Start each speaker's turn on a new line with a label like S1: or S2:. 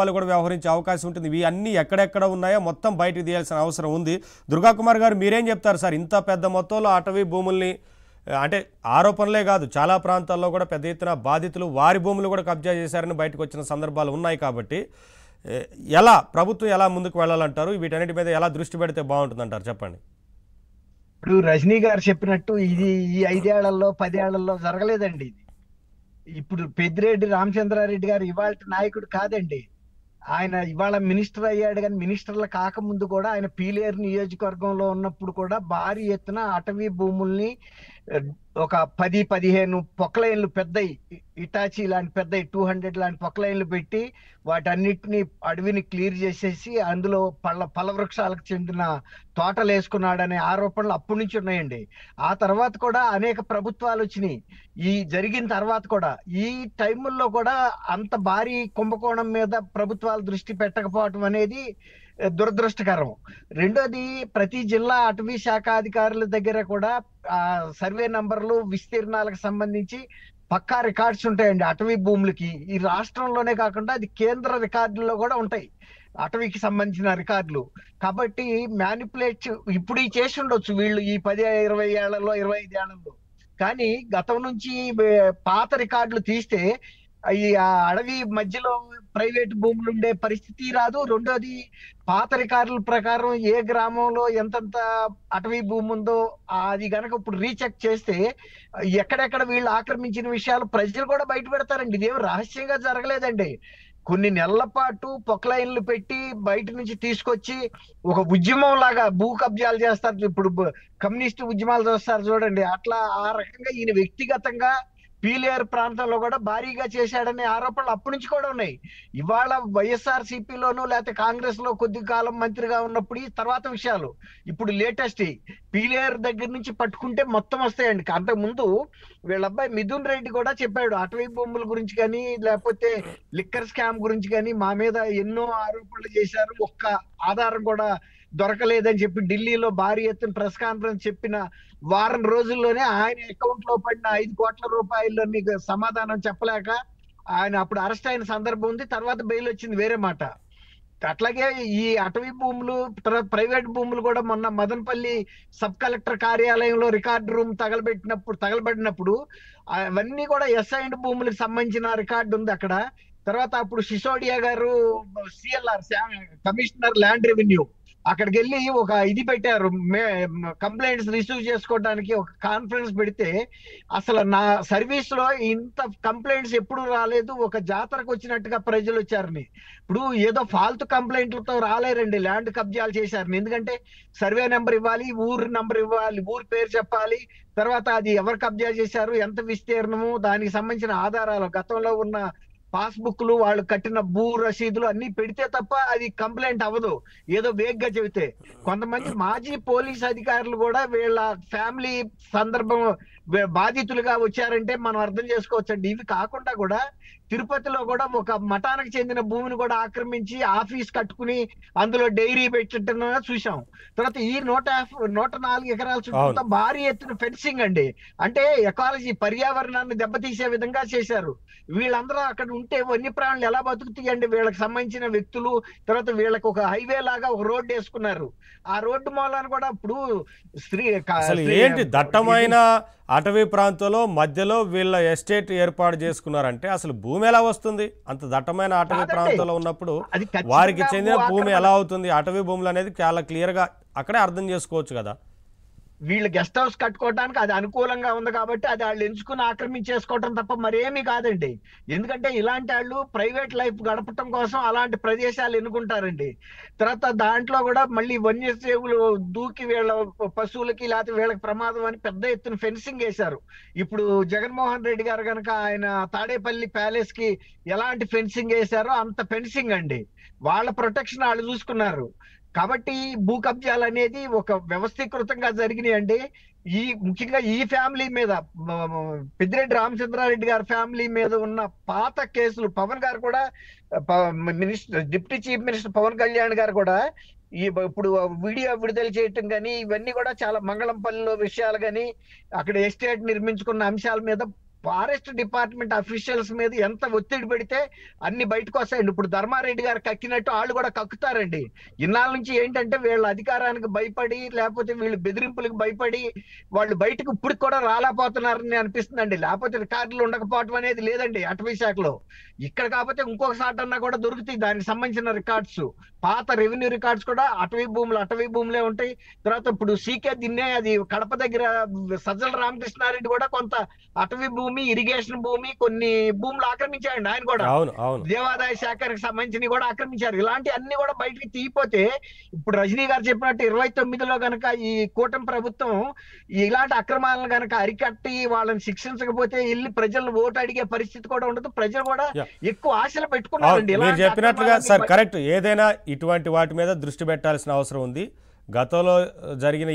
S1: వాళ్ళు కూడా వ్యవహరించే అవకాశం ఉంటుంది. ఇవి అన్నీ ఎక్కడెక్కడ ఉన్నాయో మొత్తం బయటకు తీయాల్సిన అవసరం ఉంది. దుర్గా కుమార్ గారు మీరేం చెప్తారు సార్? ఇంత పెద్ద మొత్తంలో అటవీ భూముల్ని అంటే ఆరోపణలే కాదు, చాలా ప్రాంతాల్లో కూడా పెద్ద ఎత్తున బాధితులు వారి భూములు కూడా కబ్జా చేశారని బయటకు వచ్చిన సందర్భాలు ఉన్నాయి. కాబట్టి ఎలా ప్రభుత్వం ఎలా ముందుకు వెళ్ళాలంటారు? వీటన్నిటి మీద ఎలా దృష్టి పెడితే బాగుంటుందంటారు? చెప్పండి.
S2: ఇప్పుడు రజనీ గారు చెప్పినట్టు ఇది ఈ 5 ఏళ్లలో 10 ఏళ్లలో జరగలేదండి. ఇది ఇప్పుడు పెద్దిరెడ్డి రామచంద్రారెడ్డి గారు ఇవాళ నాయకుడు కాదండి. ఆయన ఇవాళ మినిస్టర్ అయ్యాడు, కానీ మినిస్టర్లు కాకముందు కూడా ఆయన పీలేరు నియోజకవర్గంలో ఉన్నప్పుడు కూడా భారీ ఎత్తున అటవీ భూముల్ని ఒక 10-15 పొక్లైన్లు పెద్దయి, ఇటాచి లాంటి పెద్దయి 200 లాంటి పొక్లైన్లు పెట్టి వాటన్నిటిని అడవిని క్లియర్ చేసేసి అందులో పళ్ళ వృక్షాలకు చెందిన తోటలు వేసుకున్నాడనే ఆరోపణలు అప్పటి నుంచి ఉన్నాయండి. ఆ తర్వాత కూడా అనేక ప్రభుత్వాలు వచ్చినాయి. ఈ జరిగిన తర్వాత కూడా ఈ టైముల్లో కూడా అంత భారీ కుంభకోణం మీద ప్రభుత్వాలు దృష్టి పెట్టకపోవటం అనేది దురదృష్టకరం. రెండోది, ప్రతి జిల్లా అటవీ శాఖ అధికారుల దగ్గర కూడా సర్వే నంబర్లు, విస్తీర్ణాలకు సంబంధించి పక్కా రికార్డ్స్ ఉంటాయండి. అటవీ భూములకి ఈ రాష్ట్రంలోనే కాకుండా అది కేంద్ర రికార్డుల్లో కూడా ఉంటాయి, అటవీకి సంబంధించిన రికార్డులు. కాబట్టి మ్యానిపులేట్ ఇప్పుడు చేసి ఉండొచ్చు వీళ్ళు ఈ 10-20 ఏళ్లలో, 25 ఏళ్లలో. కానీ గతం నుంచి పాత రికార్డులు తీస్తే ఈ అడవి మధ్యలో ప్రైవేట్ భూములు ఉండే పరిస్థితి రాదు. రెండోది, పాత రికార్డుల ప్రకారం ఏ గ్రామంలో ఎంతంత అటవీ భూమి ఉందో అది గనక ఇప్పుడు రీచెక్ చేస్తే ఎక్కడెక్కడ వీళ్ళు ఆక్రమించిన విషయాలు ప్రజలు కూడా బయట పెడతారండి. ఇదేం రహస్యంగా జరగలేదండి. కొన్ని నెలల పాటు పొక్లైన్లు పెట్టి బయట నుంచి తీసుకొచ్చి ఒక ఉద్యమం లాగా భూ కబ్జాలు చేస్తారు. ఇప్పుడు కమ్యూనిస్టు ఉద్యమాలు చేస్తారు చూడండి, అట్లా ఆ రకంగా ఈయన వ్యక్తిగతంగా పీలేరు ప్రాంతంలో కూడా భారీగా చేశాడనే ఆరోపణలు అప్పటి నుంచి కూడా ఉన్నాయి. ఇవాళ వైఎస్ఆర్ సిపిలోను లేకపోతే కాంగ్రెస్ లో కొద్ది కాలం మంత్రిగా ఉన్నప్పుడు ఈ తర్వాత విషయాలు ఇప్పుడు లేటెస్ట్ పీలేరు దగ్గర నుంచి పట్టుకుంటే మొత్తం వస్తాయండి. అంతకు ముందు వీళ్ళ అబ్బాయి మిథున్ రెడ్డి కూడా చెప్పాడు, అటవీ భూముల గురించి కానీ లేకపోతే లిక్కర్ స్కామ్ గురించి కానీ మా మీద ఎన్నో ఆరోపణలు చేశారు, ఒక్క ఆధారం కూడా దొరకలేదని చెప్పి ఢిల్లీలో భారీ ఎత్తున ప్రెస్ కాన్ఫరెన్స్ చెప్పిన వారం రోజుల్లోనే ఆయన అకౌంట్ లో పడిన 5 కోట్ల రూపాయల్లో మీకు సమాధానం చెప్పలేక ఆయన అప్పుడు అరెస్ట్ అయిన సందర్భం ఉంది. తర్వాత బెయిల్ వచ్చింది, వేరే మాట. అట్లాగే ఈ అటవీ భూములు, తర్వాత ప్రైవేట్ భూములు కూడా మొన్న మదనపల్లి సబ్ కలెక్టర్ కార్యాలయంలో రికార్డు రూమ్ తగలబడినప్పుడు అవన్నీ కూడా ఎస్ఐండ్ భూములకు సంబంధించిన రికార్డు ఉంది అక్కడ. తర్వాత అప్పుడు సిసోడియా గారు సిఎల్ఆర్ కమిషనర్ ల్యాండ్ రెవెన్యూ అక్కడికి వెళ్ళి ఒక ఇది పెట్టారు, కంప్లైంట్స్ రిసీవ్ చేసుకోవడానికి ఒక కాన్ఫరెన్స్ పెడితే అసలు నా సర్వీస్ లో ఇంత కంప్లైంట్స్ ఎప్పుడు రాలేదు, ఒక జాతరకు వచ్చినట్టుగా ప్రజలు వచ్చారని. ఇప్పుడు ఏదో ఫాల్తు కంప్లైంట్లతో రాలేరండి, ల్యాండ్ కబ్జాలు చేశారని. ఎందుకంటే సర్వే నెంబర్ ఇవ్వాలి, ఊరు నెంబర్ ఇవ్వాలి, ఊరి పేరు చెప్పాలి, తర్వాత అది ఎవరు కబ్జా చేశారు, ఎంత విస్తీర్ణము, దానికి సంబంధించిన ఆధారాలు, గతంలో ఉన్న పాస్బుక్లు, వాళ్ళు కట్టిన భూ రసీదులు అన్ని పెడితే తప్ప అది కంప్లైంట్ అవ్వదు, ఏదో వేగ్గా చెబితే. కొంతమంది మాజీ పోలీస్ అధికారులు కూడా వీళ్ళ ఫ్యామిలీ సందర్భం బాధితులుగా వచ్చారంటే మనం అర్థం చేసుకోవచ్చండి. ఇవి కాకుండా కూడా తిరుపతిలో కూడా ఒక మఠానికి చెందిన భూమిని కూడా ఆక్రమించి ఆఫీస్ కట్టుకుని అందులో డైరీ పెట్టడం చూసాం. తర్వాత ఈ 104 ఎకరాల చుట్టూ భారీ ఎత్తున ఫెన్సింగ్ అండి. అంటే ఎకాలజీ, పర్యావరణాన్ని దెబ్బతీసే విధంగా చేశారు. వీళ్ళందరూ అక్కడ ఉంటే వన్యప్రాణులు ఎలా బతుకుతాయండి? వీళ్ళకి సంబంధించిన వ్యక్తులు, తర్వాత వీళ్ళకి ఒక హైవే లాగా ఒక రోడ్డు వేసుకున్నారు. ఆ రోడ్డు మూలాన్ని కూడా ఇప్పుడు
S1: ఏంటి దట్టమైన అటవీ ప్రాంతంలో మధ్యలో వీళ్ళ ఎస్టేట్ ఏర్పాటు చేసుకున్నారంటే అసలు భూమి ఎలా వస్తుంది? అంత దట్టమైన అటవీ ప్రాంతంలో ఉన్నప్పుడు వారికి చెందిన భూమి ఎలా అవుతుంది? అటవీ భూములు అనేది చాలా క్లియర్గా అక్కడే అర్థం చేసుకోవచ్చు కదా.
S2: వీళ్ళు గెస్ట్ హౌస్ కట్టుకోవడానికి అది అనుకూలంగా ఉంది కాబట్టి అది వాళ్ళు ఎంచుకుని ఆక్రమించేసుకోవటం తప్ప మరేమీ కాదండి. ఎందుకంటే ఇలాంటి వాళ్ళు ప్రైవేట్ లైఫ్ గడపటం కోసం అలాంటి ప్రదేశాలు ఎన్నుకుంటారండి. తర్వాత దాంట్లో కూడా మళ్ళీ వన్యజీవులు దూకి వీళ్ళ పశువులకి లేకపోతే వీళ్ళకి ప్రమాదం అని పెద్ద ఎత్తున ఫెన్సింగ్ వేశారు. ఇప్పుడు జగన్మోహన్ రెడ్డి గారు కనుక ఆయన తాడేపల్లి ప్యాలెస్ కి ఎలాంటి ఫెన్సింగ్ వేశారో అంత ఫెన్సింగ్ అండి. వాళ్ళ ప్రొటెక్షన్ వాళ్ళు చూసుకున్నారు. కాబట్టి భూ కబ్జాలు అనేది ఒక వ్యవస్థీకృతంగా జరిగినాయండి. ముఖ్యంగా ఈ ఫ్యామిలీ మీద, పెద్దిరెడ్డి రామచంద్రారెడ్డి గారి ఫ్యామిలీ మీద ఉన్న పాత కేసులు, పవన్ గారు కూడా deputy chief minister Pavan Kalyan గారు కూడా ఇప్పుడు వీడియో విడుదల చేయటం కానీ ఇవన్నీ కూడా చాలా మంగళంపల్లిలో విషయాలు కానీ అక్కడ ఎస్టేట్ నిర్మించుకున్న అంశాల మీద ఫారెస్ట్ డిపార్ట్మెంట్ అఫీషియల్స్ మీద ఎంత ఒత్తిడి పెడితే అన్ని బయటకు వస్తాయండి. ఇప్పుడు ధర్మారెడ్డి గారు కక్కినట్టు వాళ్ళు కూడా కక్కుతారండి. ఇన్నాళ్ళ నుంచి ఏంటంటే వీళ్ళ అధికారానికి భయపడి లేకపోతే వీళ్ళు బెదిరింపులకు భయపడి వాళ్ళు బయటకు ఇప్పుడు కూడా రాలేకపోతున్నారని అనిపిస్తుందండి. లేకపోతే రికార్డులు ఉండకపోవడం అనేది లేదండి అటవీ శాఖలో. ఇక్కడ కాకపోతే ఇంకొక సాటన్నా కూడా దొరుకుతాయి దానికి సంబంధించిన రికార్డ్స్. పాత రెవెన్యూ రికార్డ్స్ కూడా అటవీ భూములే ఉంటాయి. తర్వాత ఇప్పుడు సీకే దిన్నే అది కడప దగ్గర సజ్జల రామకృష్ణారెడ్డి కూడా కొంత అటవీ భూమి, ఇరిగేషన్ భూమి, కొన్ని భూములు ఆక్రమించారండి ఆయన కూడా. దేవాదాయ శాఖకి సంబంధించి కూడా ఆక్రమించారు. ఇలాంటి అన్ని కూడా బయటికి తీయిపోతే ఇప్పుడు రజనీ గారు చెప్పినట్టు 29లో గనక ఈ కూటమి ప్రభుత్వం ఇలాంటి అక్రమాలను గనక అరికట్టి వాళ్ళని శిక్షించకపోతే వెళ్ళి ప్రజలను ఓటు అడిగే పరిస్థితి కూడా ఉండదు. ప్రజలు కూడా ఎక్కువ ఆశలు పెట్టుకున్నారండి.
S1: మీరు చెప్పినట్లుగా సార్ కరెక్ట్, ఏదైనా ఇటువంటి వాటి మీద దృష్టి పెట్టాల్సిన అవసరం ఉంది. గతంలో జరిగిన